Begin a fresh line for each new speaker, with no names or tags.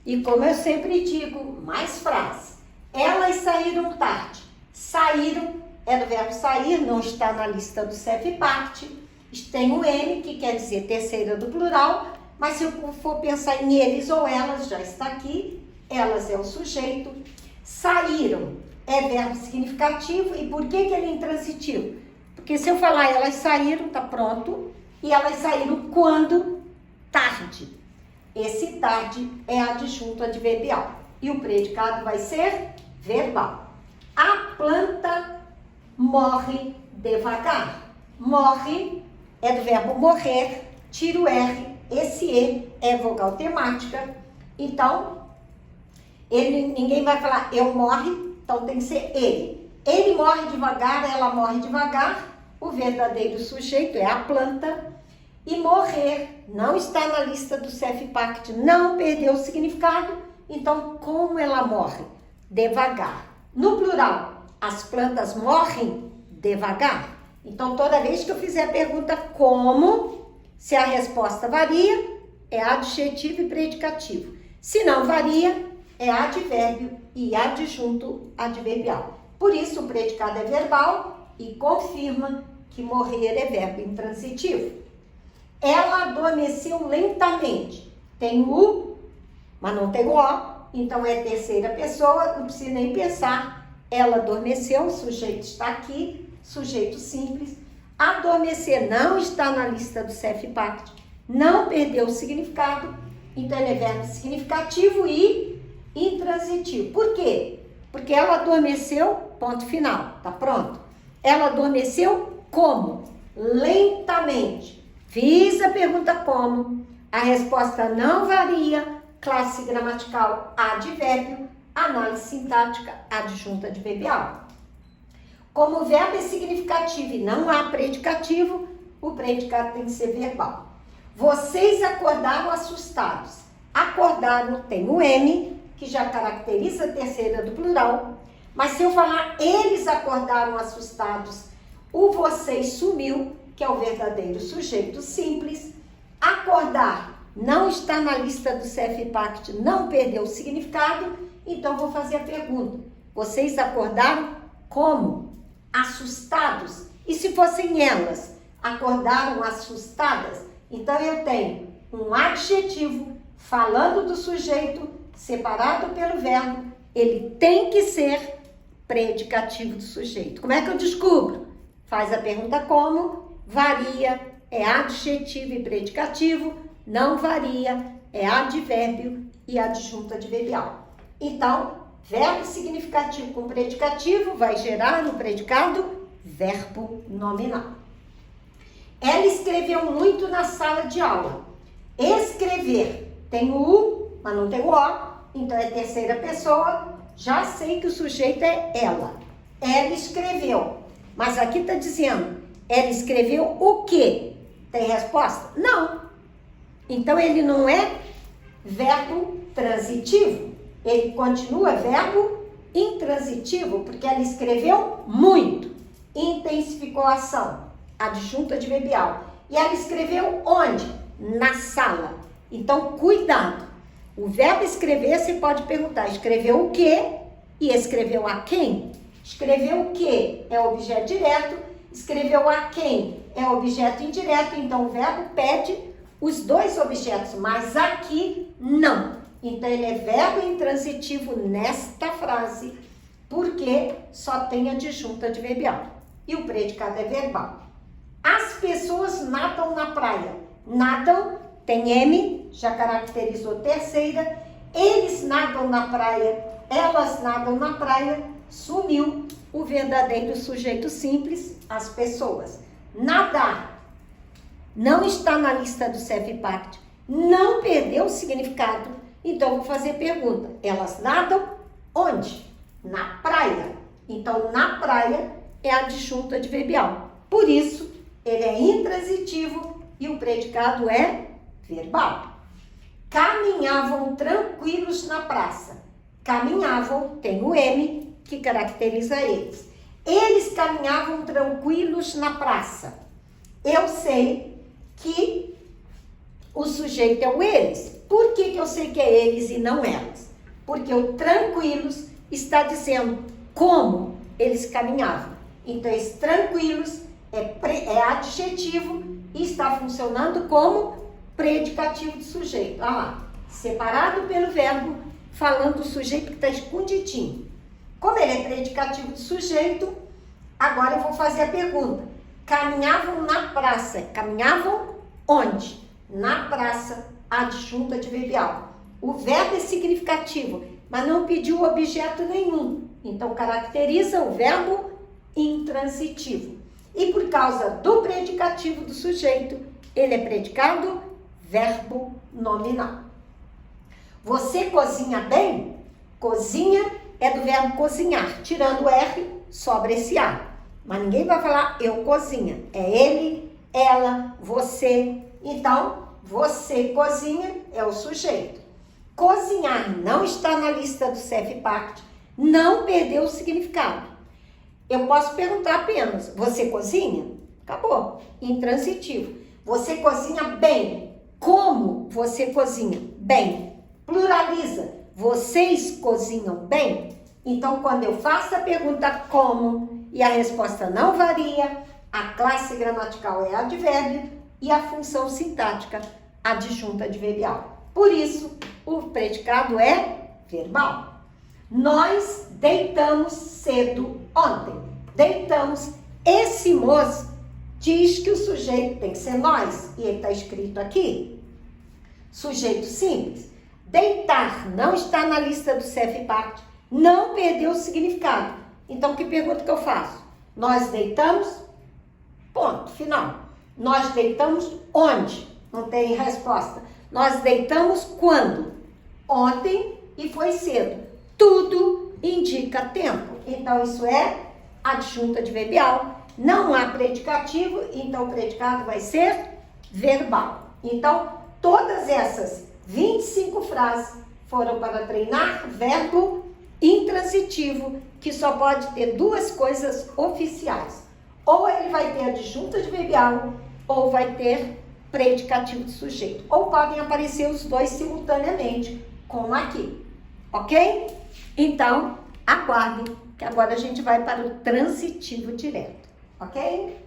E como eu sempre digo, mais frase. Elas saíram tarde. Saíram é do verbo sair, não está na lista do CEP-PACT. Tem o M, que quer dizer terceira do plural, mas se eu for pensar em eles ou elas, já está aqui. Elas é o sujeito. Saíram é verbo significativo. E por que ele é intransitivo? Porque se eu falar elas saíram, tá pronto. E elas saíram quando? Tarde. Esse tarde é adjunto adverbial. E o predicado vai ser verbal. A planta morre devagar. Morre é do verbo morrer, tira o R, esse E é vogal temática. Então, ninguém vai falar eu morre, então tem que ser ele. Ele morre devagar, ela morre devagar. O verdadeiro sujeito é a planta. E morrer não está na lista do CEP-PACT, não perdeu o significado. Então, como ela morre? Devagar. No plural, as plantas morrem devagar. Então, toda vez que eu fizer a pergunta como, se a resposta varia, é adjetivo e predicativo. Se não varia, é advérbio e adjunto adverbial. Por isso, o predicado é verbal e confirma que morrer é verbo intransitivo. Ela adormeceu lentamente. Tem o U, mas não tem o O. Então, é terceira pessoa, não precisa nem pensar. Ela adormeceu, o sujeito está aqui, sujeito simples. Adormecer não está na lista do CEP-PACT, não perdeu o significado. Então, ele é verbo significativo e intransitivo. Por quê? Porque ela adormeceu, ponto final, tá pronto? Ela adormeceu como? Lentamente. Fiz a pergunta como, a resposta não varia, classe gramatical advérbio, análise sintática adjunta adverbial. Como o verbo é significativo e não há predicativo, o predicado tem que ser verbal. Vocês acordaram assustados. Acordaram tem o M, que já caracteriza a terceira do plural, mas se eu falar eles acordaram assustados, o vocês sumiu, que é o verdadeiro sujeito simples. Acordar não está na lista do CEP-PACT, não perdeu o significado, então vou fazer a pergunta. Vocês acordaram como? Assustados? E se fossem elas, acordaram assustadas? Então eu tenho um adjetivo falando do sujeito, separado pelo verbo, ele tem que ser predicativo do sujeito. Como é que eu descubro? Faz a pergunta como, varia, é adjetivo e predicativo, não varia, é advérbio e adjunto adverbial. Então, verbo significativo com predicativo vai gerar no predicado verbo nominal. Ela escreveu muito na sala de aula. Escrever tem o U, mas não tem o O, então é terceira pessoa, já sei que o sujeito é ela. Ela escreveu, mas aqui está dizendo, ela escreveu o quê? Tem resposta? Não. Então, ele não é verbo transitivo, ele continua verbo intransitivo, porque ela escreveu muito, intensificou a ação, adjunto adverbial. E ela escreveu onde? Na sala. Então, cuidado. O verbo escrever, você pode perguntar, escreveu o quê? E escreveu a quem? Escreveu o quê? É objeto direto. Escreveu a quem? É objeto indireto. Então, o verbo pede os dois objetos, mas aqui não. Então, ele é verbo intransitivo nesta frase, porque só tem adjunto adverbial. E o predicado é verbal. As pessoas nadam na praia. Nadam, tem M, já caracterizou terceira. Eles nadam na praia, elas nadam na praia, sumiu o verdadeiro sujeito simples, as pessoas. Nadar não está na lista do CEP-PACT, não perdeu o significado. Então, vou fazer pergunta. Elas nadam onde? Na praia. Então, na praia é adjunto adverbial. Por isso, ele é intransitivo e o predicado é verbal. Caminhavam tranquilos na praça. Caminhavam, tem o M, que caracteriza eles. Eles caminhavam tranquilos na praça. Eu sei que o sujeito é o eles. Por que eu sei que é eles e não elas? Porque o tranquilos está dizendo como eles caminhavam. Então, esse tranquilos é adjetivo e está funcionando como predicativo de sujeito. Olha lá, separado pelo verbo, falando do sujeito que está escondidinho. Como ele é predicativo de sujeito, agora eu vou fazer a pergunta. Caminhavam na praça. Caminhavam onde? Na praça, adjunto adverbial. O verbo é significativo, mas não pediu objeto nenhum. Então, caracteriza o verbo intransitivo. E por causa do predicativo do sujeito, ele é predicado verbo nominal. Você cozinha bem? Cozinha é do verbo cozinhar. Tirando o R, sobra esse A. Mas ninguém vai falar eu cozinha. É ele, ela, você. Então, você cozinha é o sujeito. Cozinhar não está na lista do CEF-PACT, não perdeu o significado. Eu posso perguntar apenas, você cozinha? Acabou. Intransitivo. Você cozinha bem. Como você cozinha? Bem. Pluraliza. Vocês cozinham bem? Então, quando eu faço a pergunta como e a resposta não varia, a classe gramatical é advérbio e a função sintática adjunta adverbial. Por isso, o predicado é verbal. Nós deitamos cedo ontem. Deitamos. Esse moço diz que o sujeito tem que ser nós. E ele está escrito aqui. Sujeito simples. Deitar não está na lista do CEF-PACT. Não perdeu o significado. Então, que pergunta que eu faço? Nós deitamos? Ponto, final. Nós deitamos onde? Não tem resposta. Nós deitamos quando? Ontem e foi cedo. Tudo indica tempo. Então, isso é adjunto adverbial. Não há predicativo, então o predicado vai ser verbal. Então, todas essas 25 frases foram para treinar verbo intransitivo, que só pode ter duas coisas oficiais. Ou ele vai ter adjunto adverbial, ou vai ter predicativo de sujeito. Ou podem aparecer os dois simultaneamente, como aqui. Ok? Então, aguardem, que agora a gente vai para o transitivo direto. Ok?